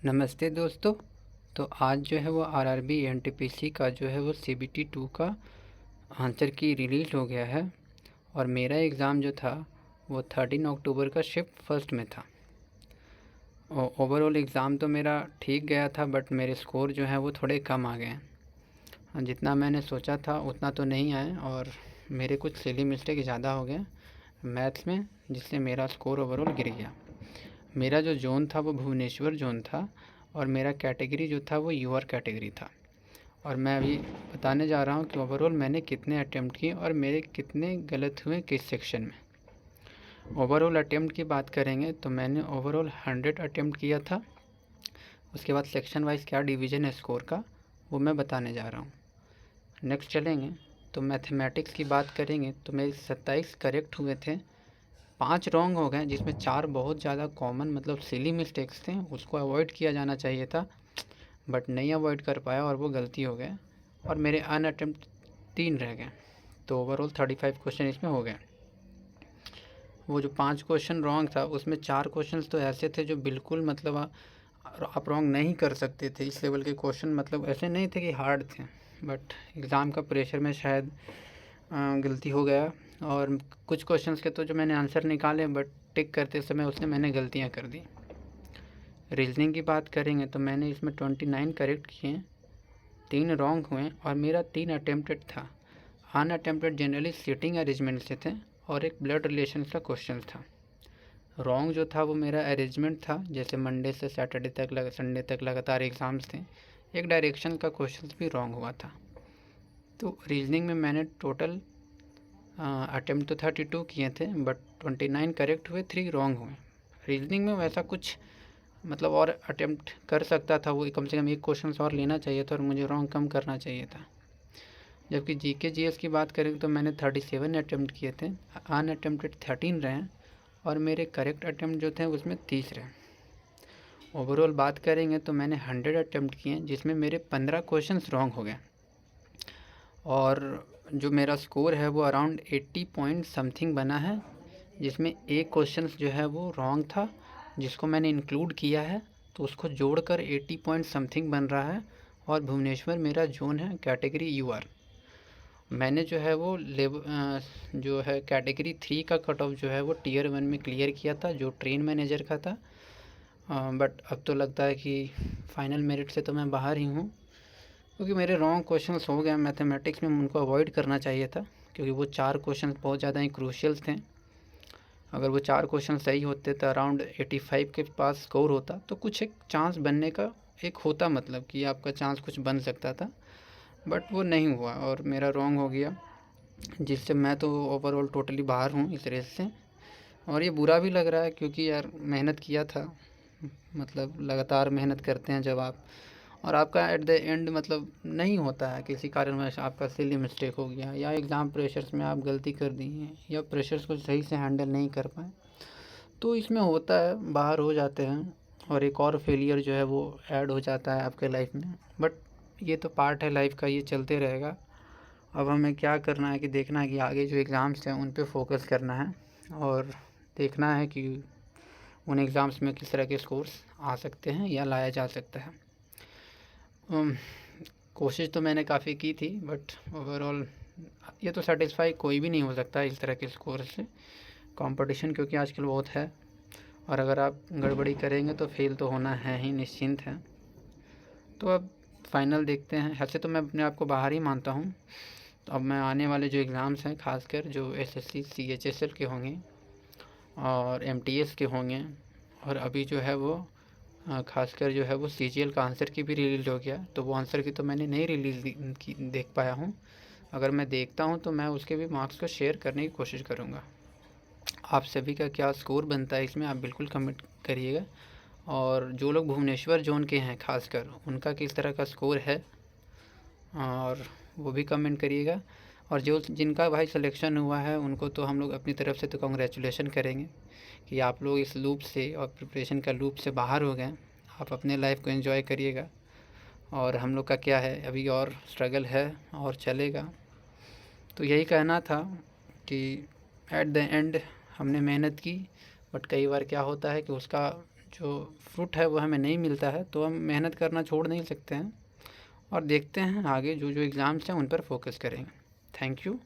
नमस्ते दोस्तों। तो आज जो है वो आरआरबी एनटीपीसी का जो है वो सीबीटी 2 का आंसर की रिलीज़ हो गया है और मेरा एग्ज़ाम जो था वो 13 अक्टूबर का शिफ्ट फर्स्ट में था। और ओवरऑल एग्ज़ाम तो मेरा ठीक गया था, बट मेरे स्कोर जो है वो थोड़े कम आ गए हैं। जितना मैंने सोचा था उतना तो नहीं आए और मेरे कुछ सिली मिस्टेक ज़्यादा हो गए मैथ्स में, जिससे मेरा स्कोर ओवरऑल गिर गया। मेरा जो जोन था वो भुवनेश्वर जोन था और मेरा कैटेगरी जो था वो यूआर कैटेगरी था। और मैं अभी बताने जा रहा हूँ कि ओवरऑल मैंने कितने अटेम्प्ट किए और मेरे कितने गलत हुए किस सेक्शन में। ओवरऑल अटेम्प्ट की बात करेंगे तो मैंने ओवरऑल 100 अटेम्प्ट किया था। उसके बाद सेक्शन वाइज क्या डिवीज़न है स्कोर का वो मैं बताने जा रहा हूँ। नेक्स्ट चलेंगे तो मैथमेटिक्स की बात करेंगे तो मेरे 27 करेक्ट हुए थे, 5 रॉन्ग हो गए, जिसमें 4 बहुत ज़्यादा कॉमन मतलब सिली मिस्टेक्स थे, उसको अवॉइड किया जाना चाहिए था बट नहीं अवॉइड कर पाया और वो गलती हो गए और मेरे अन अटेम्प्ट 3 रह गए। तो ओवरऑल 35 क्वेश्चन इसमें हो गए। वो जो 5 क्वेश्चन रॉन्ग था उसमें 4 क्वेश्चन तो ऐसे थे जो बिल्कुल मतलब आप रॉन्ग नहीं कर सकते थे। इस लेवल के क्वेश्चन मतलब ऐसे नहीं थे कि हार्ड थे, बट एग्ज़ाम का प्रेशर में शायद गलती हो गया। और कुछ क्वेश्चंस के तो जो मैंने आंसर निकाले बट टिक करते समय उसने मैंने गलतियां कर दी। रीजनिंग की बात करेंगे तो मैंने इसमें 29 करेक्ट किए, 3 रॉन्ग हुए और मेरा 3 अटेम्प्टेड था। अनअटेम्प्टेड जनरली सीटिंग अरेंजमेंट से थे और एक ब्लड रिलेशन का क्वेश्चन था। रॉन्ग जो था वो मेरा अरेंजमेंट था, जैसे मंडे से सैटरडे तक संडे तक लगातार एग्ज़ाम्स थे। एक डायरेक्शन का क्वेश्चन भी रॉन्ग हुआ था। तो रीजनिंग में मैंने टोटल अटेम्प्ट तो 32 किए थे बट 29 करेक्ट हुए, 3 रॉन्ग हुए। रीजनिंग में वैसा कुछ मतलब और अटेम्प्ट कर सकता था, वो कम से कम एक क्वेश्चन और लेना चाहिए था और मुझे रॉन्ग कम करना चाहिए था। जबकि जीके जीएस की बात करें तो मैंने 37 अटेम्प्ट किए थे, अनअटेम्प्टेड 13 रहे और मेरे करेक्ट अटेम्प्ट जो थे उसमें 30 रहे। ओवरऑल बात करेंगे तो मैंने 100 अटेम्प्ट किए जिसमें मेरे 15 क्वेश्चन रॉन्ग हो गए और जो मेरा स्कोर है वो अराउंड 80 पॉइंट समथिंग बना है, जिसमें एक क्वेश्चन जो है वो रॉन्ग था जिसको मैंने इंक्लूड किया है, तो उसको जोड़कर 80 पॉइंट समथिंग बन रहा है। और भुवनेश्वर मेरा जोन है कैटेगरी यूआर। मैंने जो है वो जो है कैटेगरी 3 का कट ऑफ जो है वो टीयर 1 में क्लियर किया था, जो ट्रेन मैनेजर का था। बट अब तो लगता है कि फाइनल मेरिट से तो मैं बाहर ही हूँ, क्योंकि मेरे रॉन्ग क्वेश्चंस हो गए मैथमेटिक्स में। उनको अवॉइड करना चाहिए था क्योंकि वो 4 क्वेश्चंस बहुत ज़्यादा ही क्रूशियल थे। अगर वो 4 क्वेश्चन सही होते तो अराउंड 85 के पास स्कोर होता, तो कुछ एक चांस बनने का एक होता, मतलब कि आपका चांस कुछ बन सकता था, बट वो नहीं हुआ और मेरा रॉन्ग हो गया, जिससे मैं तो ओवरऑल टोटली बाहर हूँ इस रेस से। और ये बुरा भी लग रहा है क्योंकि यार मेहनत किया था, मतलब लगातार मेहनत करते हैं जब आप, और आपका एट द एंड मतलब नहीं होता है, किसी कारणवश आपका सिली मिस्टेक हो गया या एग्ज़ाम प्रेशर्स में आप गलती कर दी हैं या प्रेशर्स को सही से हैंडल नहीं कर पाए, तो इसमें होता है, बाहर हो जाते हैं और एक और फेलियर जो है वो ऐड हो जाता है आपके लाइफ में। बट ये तो पार्ट है लाइफ का, ये चलते रहेगा। अब हमें क्या करना है कि देखना है कि आगे जो एग्ज़ाम्स हैं उन पे फोकस करना है और देखना है कि उन एग्ज़ाम्स में किस तरह के स्कोर्स आ सकते हैं या लाया जा सकता है। कोशिश तो मैंने काफ़ी की थी बट ओवरऑल ये तो सेटिस्फाई कोई भी नहीं हो सकता इस तरह के स्कोर से। कंपटीशन क्योंकि आजकल बहुत है और अगर आप गड़बड़ी करेंगे तो फेल तो होना है ही, निश्चिंत है। तो अब फाइनल देखते हैं। ऐसे तो मैं अपने आप को बाहर ही मानता हूँ। तो अब मैं आने वाले जो एग्ज़ाम्स हैं, खासकर जो एसएससी सीएचएसएल के होंगे और एमटीएस के होंगे, और अभी जो है वो खासकर जो है वो सीजीएल का आंसर की भी रिलीज़ हो गया, तो वो आंसर की तो मैंने नहीं रिलीज़ की देख पाया हूँ। अगर मैं देखता हूँ तो मैं उसके भी मार्क्स को शेयर करने की कोशिश करूँगा। आप सभी का क्या स्कोर बनता है इसमें आप बिल्कुल कमेंट करिएगा, और जो लोग भुवनेश्वर जोन के हैं खासकर उनका किस तरह का स्कोर है और वो भी कमेंट करिएगा। और जो जिनका भाई सिलेक्शन हुआ है उनको तो हम लोग अपनी तरफ से तो कांग्रेचुलेशन करेंगे कि आप लोग इस लूप से और प्रिपरेशन का लूप से बाहर हो गए। आप अपने लाइफ को एंजॉय करिएगा और हम लोग का क्या है, अभी और स्ट्रगल है और चलेगा। तो यही कहना था कि एट द एंड हमने मेहनत की, बट कई बार क्या होता है कि उसका जो फ्रूट है वो हमें नहीं मिलता है, तो हम मेहनत करना छोड़ नहीं सकते हैं और देखते हैं आगे जो एग्ज़ाम्स हैं उन पर फोकस करेंगे। Thank you.